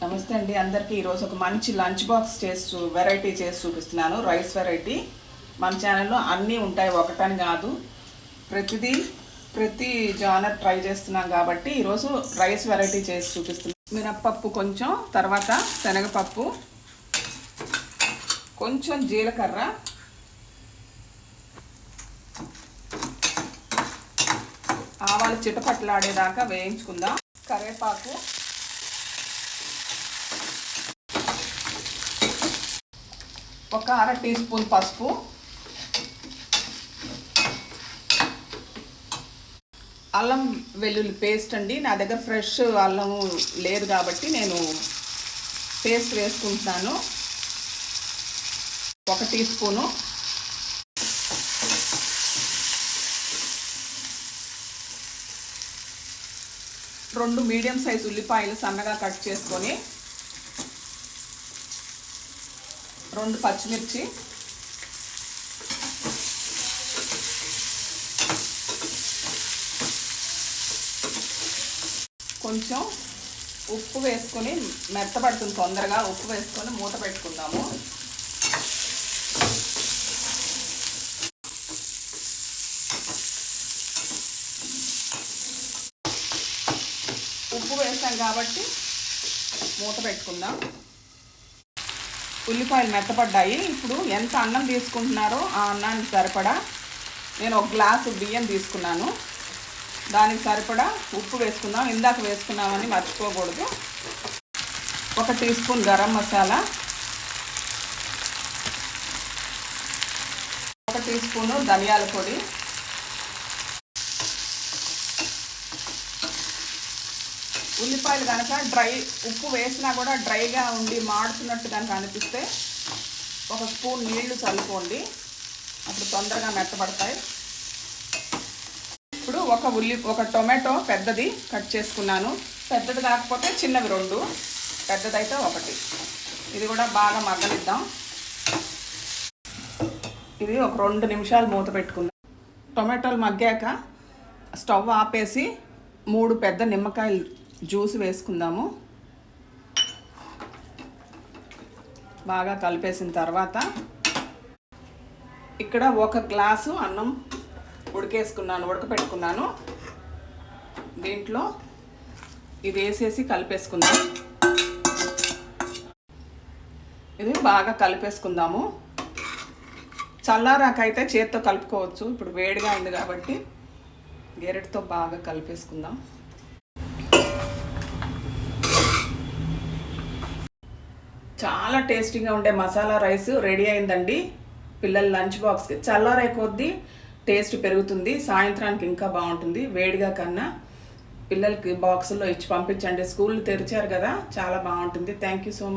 నమస్తే అండి అందరికీ. ఈరోజు ఒక మంచి లంచ్ బాక్స్ వెరైటీ చేసి చూపిస్తున్నాను. Rice variety. మన ఛానల్లో అన్నీ ఉంటాయి, ఒకటని కాదు. ప్రతి జానర్ ట్రై చేస్తున్నాం కాబట్టి ఈరోజు రైస్ వెరైటీ చేసి చూపిస్తున్నాను. మినప్పప్పు కొంచెం, తర్వాత శనగపప్పు, కొంచెం జీలకర్ర, ఆవాలు చిటపట్లాడేదాకా వేయించుకుందాం. కరివేపాకు, ఒక అర టీ స్పూన్ పసుపు, అల్లం వెల్లుల్లి పేస్ట్ అండి. నా దగ్గర ఫ్రెష్ అల్లం లేదు కాబట్టి నేను పేస్ట్ వేసుకుంటున్నాను. 1 టీ స్పూను. రెండు మీడియం సైజ్ ఉల్లిపాయలు సన్నగా కట్ చేసుకొని, 2 పచ్చిమిర్చి, కొంచెం ఉప్పు వేసుకొని, మెత్తబడుతుంది తొందరగా, ఉప్పు వేసుకొని మూత పెట్టుకుందాము. ఉప్పు వేసాం కాబట్టి మూత పెట్టుకుందాం. ఉల్లిపాయలు మెత్తపడ్డాయి. ఇప్పుడు ఎంత అన్నం తీసుకుంటున్నారో ఆ అన్నానికి సరిపడా నేను 1 గ్లాసు బియ్యం తీసుకున్నాను. దానికి సరిపడా ఉప్పు వేసుకుందాం. ఇందాక వేసుకున్నామని మర్చిపోకూడదు. 1 teaspoon garam masala, 1 teaspoon ధనియాల పొడి, ఉల్లిపాయలు కనుక ఉప్పు వేసినా కూడా డ్రైగా ఉండి మాడుతున్నట్టు కనుక అనిపిస్తే 1 స్పూన్ నీళ్లు చల్లుకోండి, అప్పుడు తొందరగా మెత్తబడతాయి. ఇప్పుడు ఒక టొమాటో పెద్దది కట్ చేసుకున్నాను. పెద్దది కాకపోతే చిన్నవి 2, పెద్దదైతే 1. ఇది కూడా బాగా మగ్గనిద్దాం. ఇది ఒక 2 నిమిషాలు మూత పెట్టుకుందాం. టొమాటోలు మగ్గాక స్టవ్ ఆపేసి 3 పెద్ద నిమ్మకాయలు జ్యూస్ వేసుకుందాము. బాగా కలిపేసిన తర్వాత ఇక్కడ 1 గ్లాసు అన్నం ఉడకపెట్టుకున్నాను. దీంట్లో ఇది వేసేసి కలిపేసుకుందాం. ఇది బాగా కలిపేసుకుందాము. చల్లారాకైతే చేత్తో కలుపుకోవచ్చు. ఇప్పుడు వేడిగా ఉంది కాబట్టి గెరెట్తో బాగా కలిపేసుకుందాం. చాలా టేస్టీగా ఉండే మసాలా రైస్ రెడీ అయిందండి. పిల్లల లంచ్ బాక్స్కి చల్లారే కొద్దీ టేస్ట్ పెరుగుతుంది. సాయంత్రానికి ఇంకా బాగుంటుంది. వేడిగా కన్నా పిల్లలకి బాక్సుల్లో ఇచ్చి పంపించండి. స్కూల్ తెరిచారు కదా, చాలా బాగుంటుంది. Thank you so much.